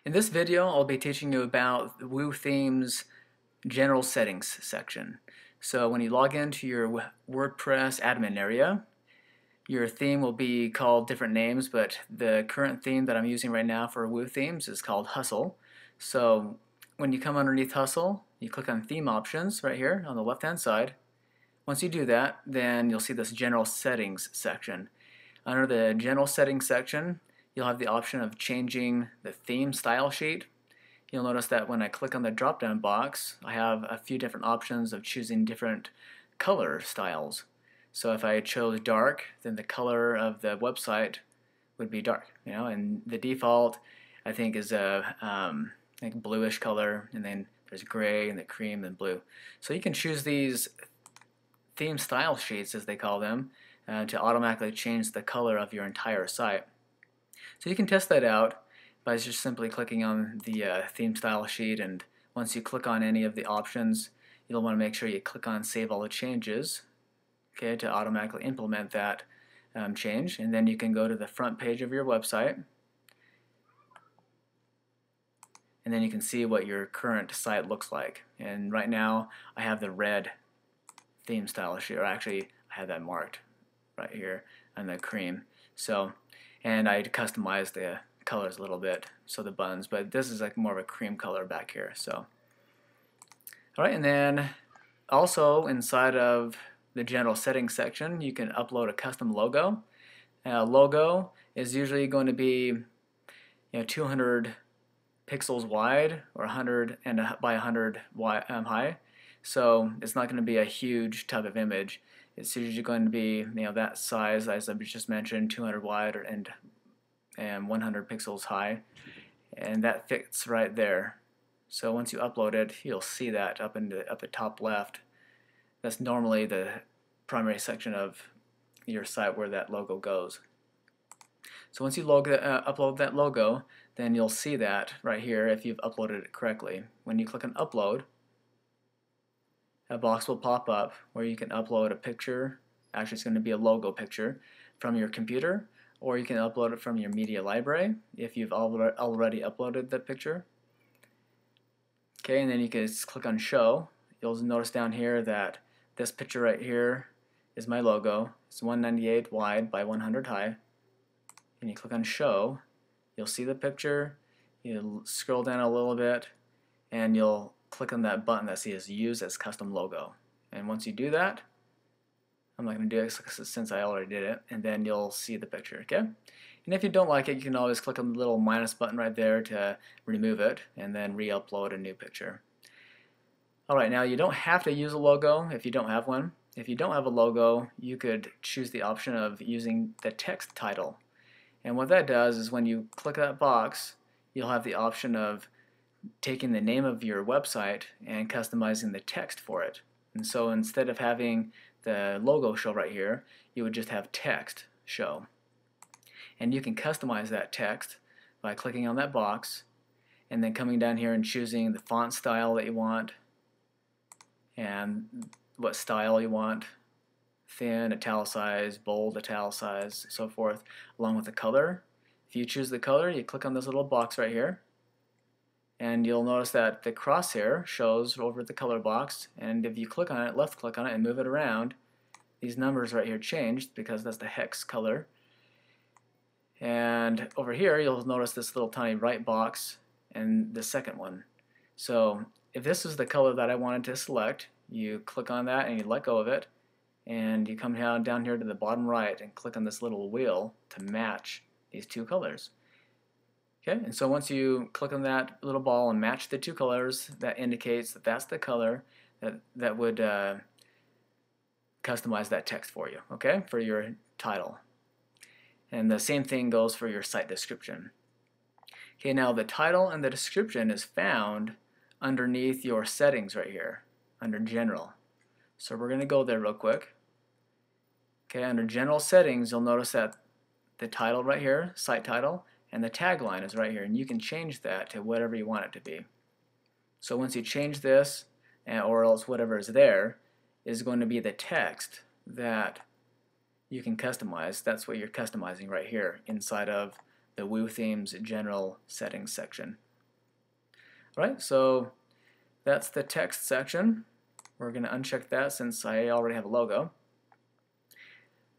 In this video, I'll be teaching you about the WooThemes general settings section. So when you log into your WordPress admin area, your theme will be called different names, but the current theme that I'm using right now for WooThemes is called Hustle. So when you come underneath Hustle, you click on Theme Options right here on the left-hand side. Once you do that, then you'll see this General Settings section. Under the General Settings section, you'll have the option of changing the theme style sheet. You'll notice that when I click on the drop-down box, I have a few different options of choosing different color styles. So if I chose dark, then the color of the website would be dark, and the default I think is a like bluish color, and then there's gray and the cream and blue. So you can choose these theme style sheets, as they call them, to automatically change the color of your entire site. So you can test that out by just simply clicking on the theme style sheet, and once you click on any of the options, you'll want to make sure you click on Save All the Changes, okay, to automatically implement that change. And then you can go to the front page of your website, and then you can see what your current site looks like. And right now I have the red theme style sheet, or actually I have that marked right here on the cream. So, and I customized the colors a little bit, so the buttons, but this is like more of a cream color back here. So, alright, and then also inside of the general settings section, you can upload a custom logo. A logo is usually going to be 200 pixels wide, or 100 by 100 high. So it's not going to be a huge type of image. It's usually going to be that size, as I just mentioned, 200 wide and 100 pixels high, and that fits right there. So once you upload it, you'll see that up the top left. That's normally the primary section of your site where that logo goes. So once you upload that logo, then you'll see that right here if you've uploaded it correctly. When you click on Upload, a box will pop up where you can upload a picture. Actually, it's going to be a logo picture from your computer, or you can upload it from your media library if you've already uploaded the picture. Okay, and then you can just click on Show. You'll notice down here that this picture right here is my logo. It's 198 wide by 100 high. And you click on Show, you'll see the picture. You'll scroll down a little bit, and you'll click on that button that says Use as Custom Logo. And once you do that, I'm not going to do it since I already did it, and then you'll see the picture, okay? And if you don't like it, you can always click on the little minus button right there to remove it, and then re-upload a new picture. Alright, now you don't have to use a logo if you don't have one. If you don't have a logo, you could choose the option of using the text title. And what that does is when you click that box, you'll have the option of taking the name of your website and customizing the text for it. And so instead of having the logo show right here, you would just have text show. And you can customize that text by clicking on that box and then coming down here and choosing the font style that you want and what style you want: thin, italicized, bold, italicized, so forth, along with the color. If you choose the color, you click on this little box right here, and you'll notice that the crosshair shows over the color box, and if you click on it, left click on it and move it around, these numbers right here changed because that's the hex color. And over here you'll notice this little tiny right box and the second one. So if this is the color that I wanted to select, you click on that and you let go of it, and you come down here to the bottom right and click on this little wheel to match these two colors. Okay, and so once you click on that little ball and match the two colors, that indicates that that's the color that would customize that text for you, okay, for your title. And the same thing goes for your site description. Okay, now the title and the description is found underneath your settings right here, under General. So we're going to go there real quick. Okay, under General Settings, you'll notice that the title right here, site title, and the tagline is right here, and you can change that to whatever you want it to be. So once you change this, or else whatever is there is going to be the text that you can customize. That's what you're customizing right here inside of the WooThemes General Settings section. Alright, so that's the text section. We're going to uncheck that since I already have a logo.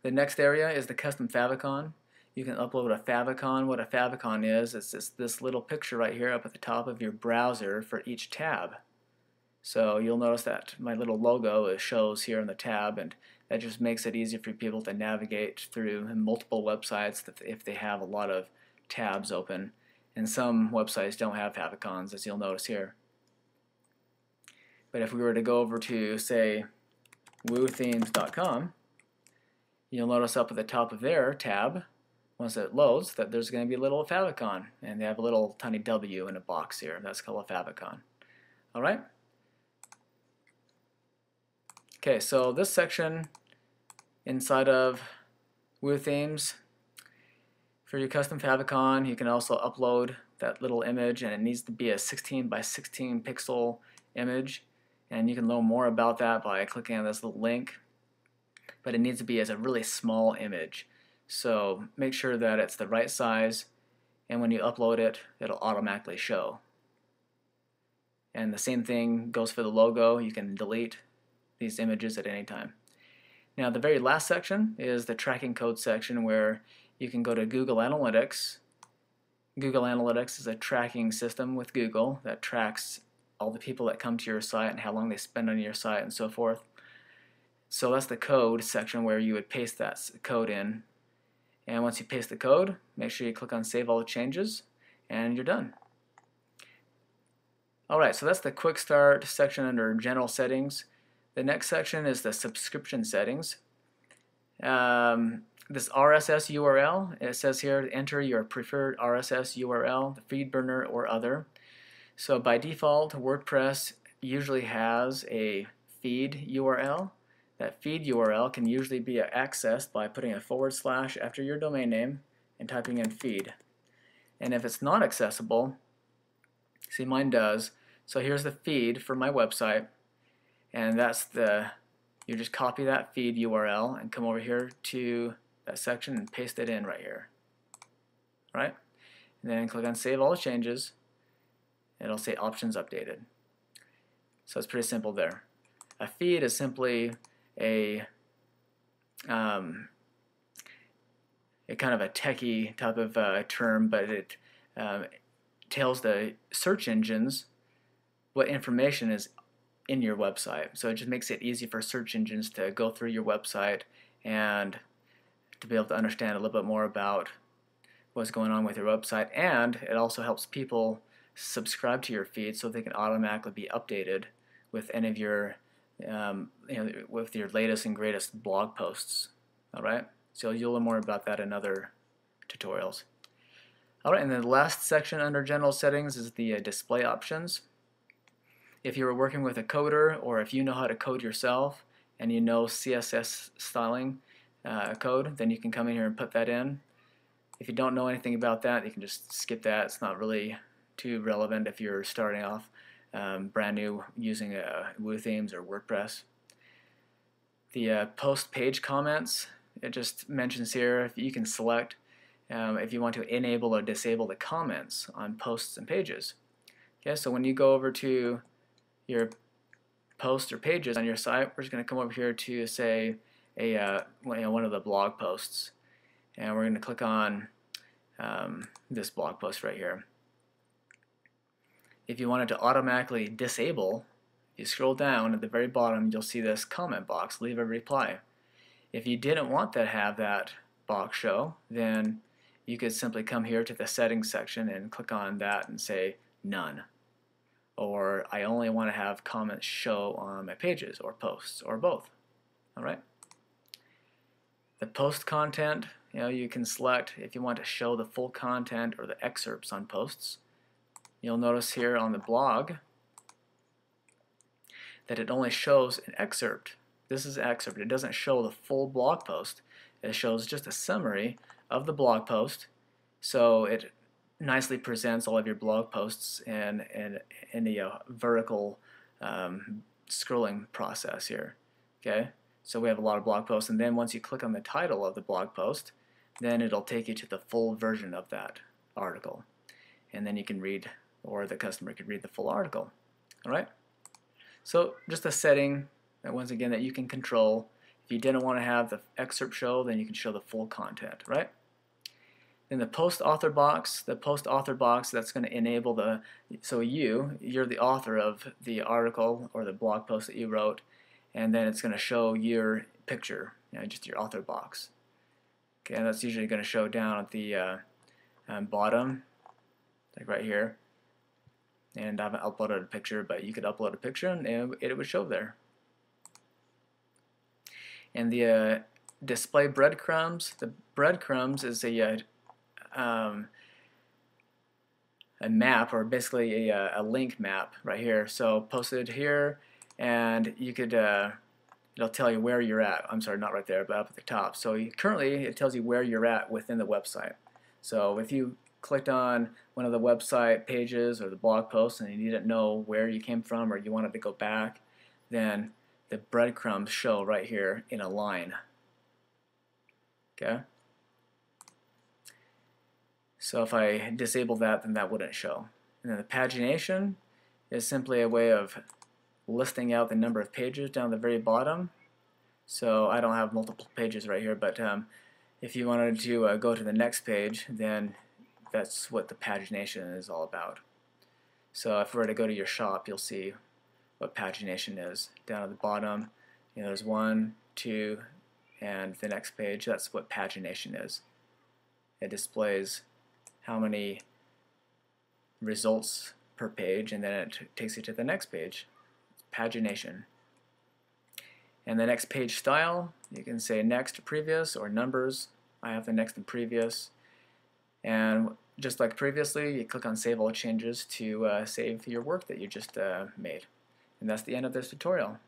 The next area is the custom favicon. You can upload a favicon. What a favicon is, it's just this little picture right here up at the top of your browser for each tab. So you'll notice that my little logo shows here on the tab, and that just makes it easy for people to navigate through multiple websites if they have a lot of tabs open. And some websites don't have favicons, as you'll notice here. But if we were to go over to, say, WooThemes.com, you'll notice up at the top of their tab, once it loads, that there's going to be a little favicon, and they have a little tiny W in a box here. That's called a favicon. All right. Okay, so this section inside of WooThemes, for your custom favicon, you can also upload that little image, and it needs to be a 16 by 16 pixel image, and you can learn more about that by clicking on this little link. But it needs to be as a really small image, so make sure that it's the right size, and when you upload it, it'll automatically show. And the same thing goes for the logo. You can delete these images at any time. Now the very last section is the tracking code section, where you can go to Google Analytics. Google Analytics is a tracking system with Google that tracks all the people that come to your site and how long they spend on your site and so forth. So that's the code section where you would paste that code in. And once you paste the code, make sure you click on Save All Changes, and you're done. Alright, so that's the Quick Start section under General Settings. The next section is the Subscription Settings. This RSS URL, it says here, enter your preferred RSS URL, the feed burner or other. So by default, WordPress usually has a feed URL. That feed URL can usually be accessed by putting a / after your domain name and typing in feed. And if it's not accessible, see, mine does. So here's the feed for my website, and that's you just copy that feed URL and come over here to that section and paste it in right here. All right? And then click on Save All Changes. It'll say Options Updated. So it's pretty simple there. A feed is simply a kind of a techie type of term, but it tells the search engines what information is in your website. So it just makes it easy for search engines to go through your website and to be able to understand a little bit more about what's going on with your website. And it also helps people subscribe to your feed so they can automatically be updated with any of your with your latest and greatest blog posts. Alright, so you'll learn more about that in other tutorials. Alright, and then the last section under General Settings is the display options. If you were working with a coder, or if you know how to code yourself and you know CSS styling code, then you can come in here and put that in. If you don't know anything about that, you can just skip that. It's not really too relevant if you're starting off brand new using WooThemes or WordPress. The post page comments, it just mentions here if you can select if you want to enable or disable the comments on posts and pages. Okay, so when you go over to your posts or pages on your site, we're just going to come over here to, say, one of the blog posts, and we're going to click on this blog post right here. If you wanted to automatically disable, if you scroll down at the very bottom, you'll see this comment box, leave a reply. If you didn't want to have that box show, then you could simply come here to the settings section and click on that and say none. Or I only want to have comments show on my pages or posts, or both. Alright? The post content, you can select if you want to show the full content or the excerpts on posts. You'll notice here on the blog that it only shows an excerpt. This is an excerpt. It doesn't show the full blog post. It shows just a summary of the blog post. So it nicely presents all of your blog posts in the vertical scrolling process here. Okay, so we have a lot of blog posts, and then once you click on the title of the blog post, then it'll take you to the full version of that article, and then you can read or the customer could read the full article. Alright? So just a setting that once again that you can control. If you didn't want to have the excerpt show, then you can show the full content, right? Then the post author box, that's going to enable the, so you're the author of the article or the blog post that you wrote, and then it's going to show your picture, just your author box. Okay, and that's usually going to show down at the bottom, like right here. And I haven't uploaded a picture, but you could upload a picture and it would show there. And the display breadcrumbs, the breadcrumbs is a map, or basically a link map right here. So posted here, and you could it'll tell you where you're at. I'm sorry, not right there, but up at the top. So currently it tells you where you're at within the website. So if you clicked on one of the website pages or the blog posts and you didn't know where you came from or you wanted to go back, then the breadcrumbs show right here in a line. Okay? So if I disable that, then that wouldn't show. And then the pagination is simply a way of listing out the number of pages down the very bottom. So I don't have multiple pages right here, but if you wanted to go to the next page, then that's what the pagination is all about. So if we were to go to your shop, you'll see what pagination is. Down at the bottom, there's 1, 2, and the next page. That's what pagination is. It displays how many results per page, and then it takes you to the next page. Pagination. And the next page style, you can say next, previous, or numbers. I have the next and previous. And just like previously, you click on Save All Changes to save your work that you just made. And that's the end of this tutorial.